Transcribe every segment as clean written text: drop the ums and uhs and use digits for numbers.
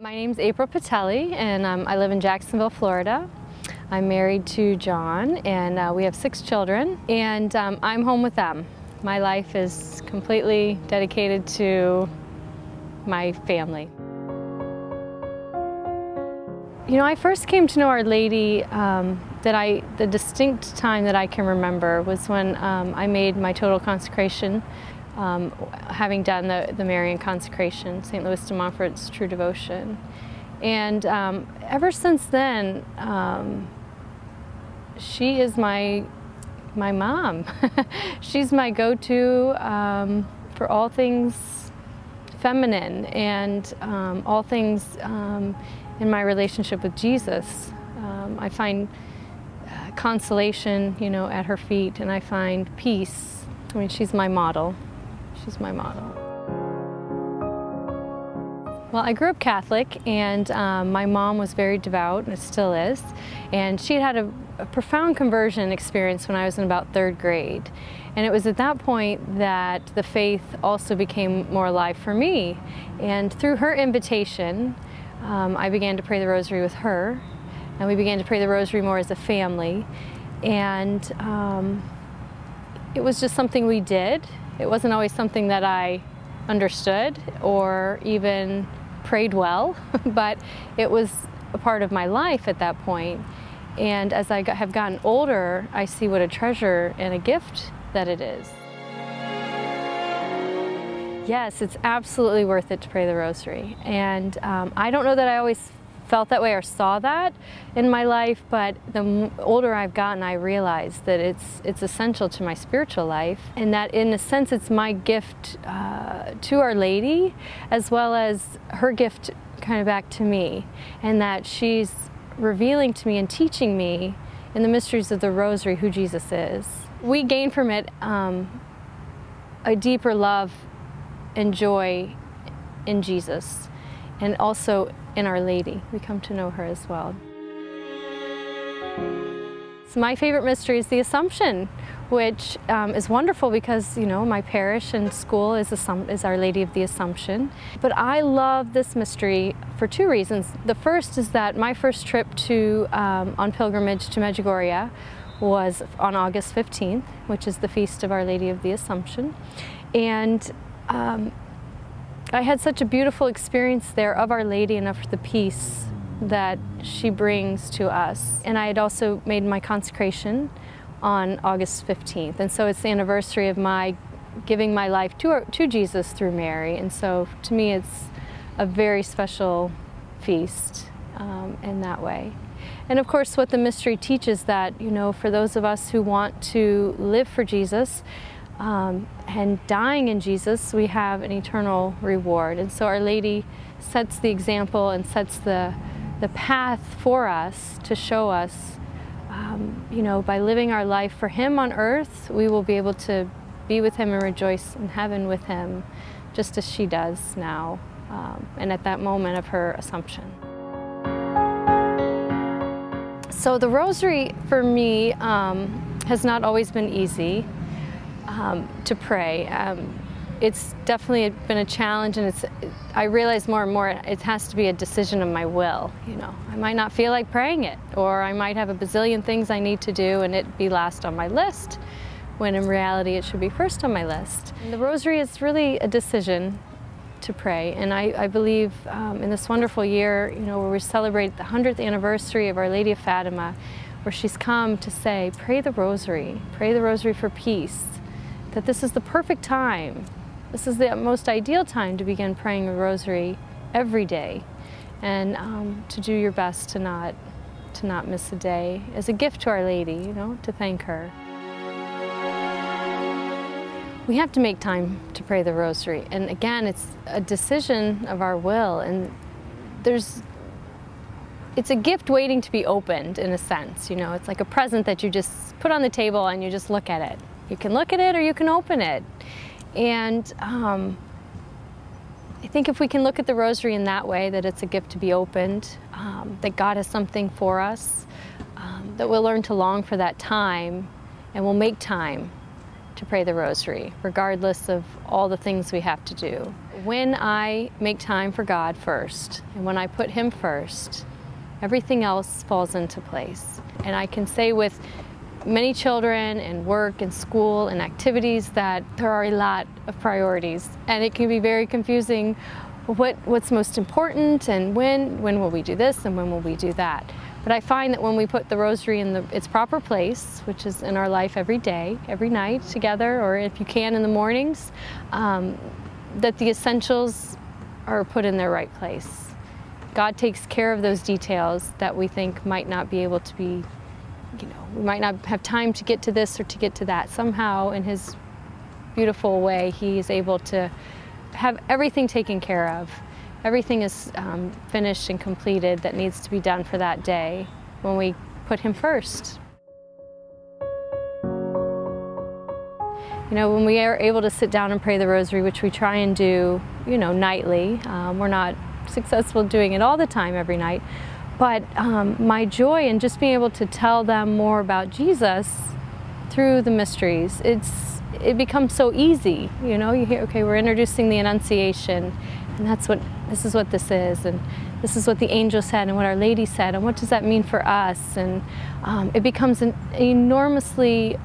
My name's April Patelli, and I live in Jacksonville, Florida. I'm married to John, and we have 6 children, and I'm home with them. My life is completely dedicated to my family. You know, I first came to know Our Lady, the distinct time that I can remember was when I made my total consecration, having done the Marian consecration, St. Louis de Montfort's True Devotion. And ever since then, she is my mom. She's my go-to for all things feminine and all things in my relationship with Jesus. I find consolation, you know, at her feet, and I find peace. I mean, she's my model. She's my model. Well, I grew up Catholic, and my mom was very devout, and it still is. And she had a profound conversion experience when I was in about 3rd grade. And it was at that point that the faith also became more alive for me. And through her invitation, I began to pray the Rosary with her, and we began to pray the Rosary more as a family. And it was just something we did. It wasn't always something that I understood or even prayed well, but it was a part of my life at that point. And as I have gotten older, I see what a treasure and a gift that it is. Yes, it's absolutely worth it to pray the Rosary. And I don't know that I always felt that way or saw that in my life, but the older I've gotten, I realize that it's essential to my spiritual life, and that in a sense it's my gift to Our Lady, as well as her gift kind of back to me, and that she's revealing to me and teaching me in the mysteries of the Rosary who Jesus is. We gain from it a deeper love and joy in Jesus, and also in Our Lady. We come to know her as well. So my favorite mystery is the Assumption, which is wonderful because, you know, my parish and school is Our Lady of the Assumption. But I love this mystery for 2 reasons. The first is that my first trip on pilgrimage to Medjugorje was on August 15th, which is the feast of Our Lady of the Assumption. And I had such a beautiful experience there of Our Lady and of the peace that she brings to us. And I had also made my consecration on August 15th. And so it's the anniversary of my giving my life to Jesus through Mary. And so to me, it's a very special feast in that way. And of course, what the mystery teaches that, you know, for those of us who want to live for Jesus, and dying in Jesus, we have an eternal reward. And so Our Lady sets the example and sets the path for us to show us, you know, by living our life for Him on earth, we will be able to be with Him and rejoice in heaven with Him, just as she does now, and at that moment of her Assumption. So the Rosary for me has not always been easy to pray. It's definitely been a challenge, and I realize more and more it has to be a decision of my will. You know, I might not feel like praying it, or I might have a bazillion things I need to do and it be last on my list, when in reality it should be first on my list. And the Rosary is really a decision to pray, and I believe in this wonderful year, you know, where we celebrate the 100th anniversary of Our Lady of Fatima, where she's come to say, pray the Rosary for peace, that this is the perfect time. This is the most ideal time to begin praying the Rosary every day, and to do your best to not miss a day as a gift to Our Lady, you know, to thank her. We have to make time to pray the Rosary, and again, it's a decision of our will, and it's a gift waiting to be opened in a sense. You know, it's like a present that you just put on the table and you just look at it. You can look at it or you can open it. And I think if we can look at the Rosary in that way, that it's a gift to be opened, that God has something for us, that we'll learn to long for that time, and we'll make time to pray the Rosary, regardless of all the things we have to do. When I make time for God first, and when I put Him first, everything else falls into place. And I can say with many children and work and school and activities that there are a lot of priorities, and it can be very confusing what's most important, and when will we do this and when will we do that. But I find that when we put the Rosary in its proper place, which is in our life every day, every night together, or if you can in the mornings, that the essentials are put in their right place. God takes care of those details that we think might not be able to be, we might not have time to get to this or to get to that. Somehow, in His beautiful way, He is able to have everything taken care of. Everything is finished and completed that needs to be done for that day when we put Him first. When we are able to sit down and pray the Rosary, which we try and do, nightly, we're not successful doing it all the time every night, but my joy in just being able to tell them more about Jesus through the mysteries, it becomes so easy. You hear, okay, we're introducing the Annunciation, and this is what this is, and this is what the angel said, and what Our Lady said, and what does that mean for us? And it becomes an enormously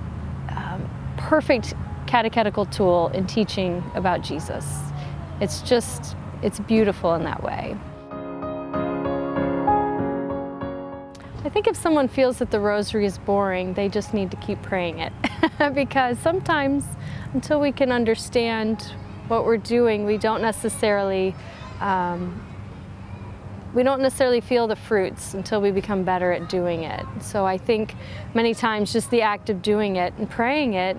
perfect catechetical tool in teaching about Jesus. It's beautiful in that way. I think if someone feels that the Rosary is boring, they just need to keep praying it. Because sometimes, until we can understand what we're doing, we don't necessarily feel the fruits until we become better at doing it. So I think many times just the act of doing it and praying it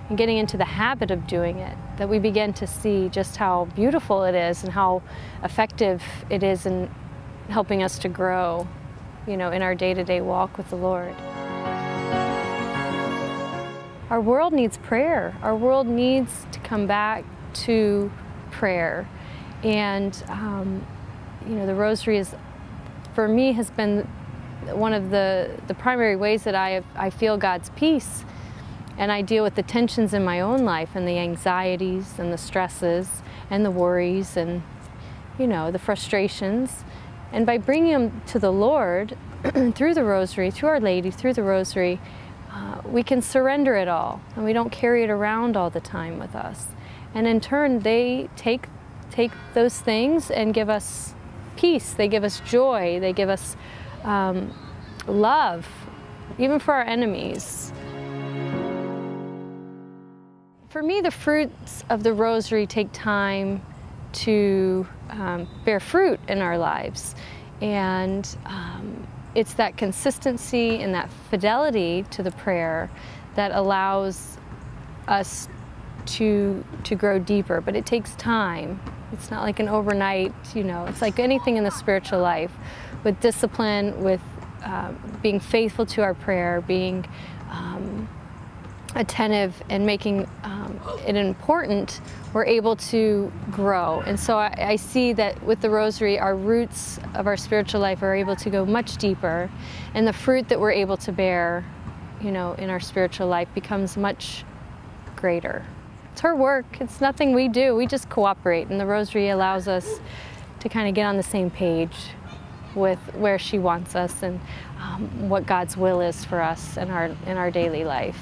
and getting into the habit of doing it, that we begin to see just how beautiful it is and how effective it is in helping us to grow, in our day-to-day walk with the Lord. Our world needs prayer. Our world needs to come back to prayer. And, the Rosary for me, has been one of the primary ways that I feel God's peace. And I deal with the tensions in my own life and the anxieties and the stresses and the worries and, the frustrations. And by bringing them to the Lord through the Rosary, through Our Lady, through the Rosary, we can surrender it all, and we don't carry it around all the time with us. And in turn, they take those things and give us peace. They give us joy. They give us love, even for our enemies. For me, the fruits of the Rosary take time to bear fruit in our lives. And it's that consistency and that fidelity to the prayer that allows us to grow deeper. But it takes time. It's not like an overnight, it's like anything in the spiritual life. With discipline, with being faithful to our prayer, being attentive and making it important, we're able to grow. And so I see that with the Rosary, our roots of our spiritual life are able to go much deeper, and the fruit that we're able to bear, in our spiritual life becomes much greater. It's her work. It's nothing we do. We just cooperate, and the Rosary allows us to kind of get on the same page with where she wants us and what God's will is for us in our daily life.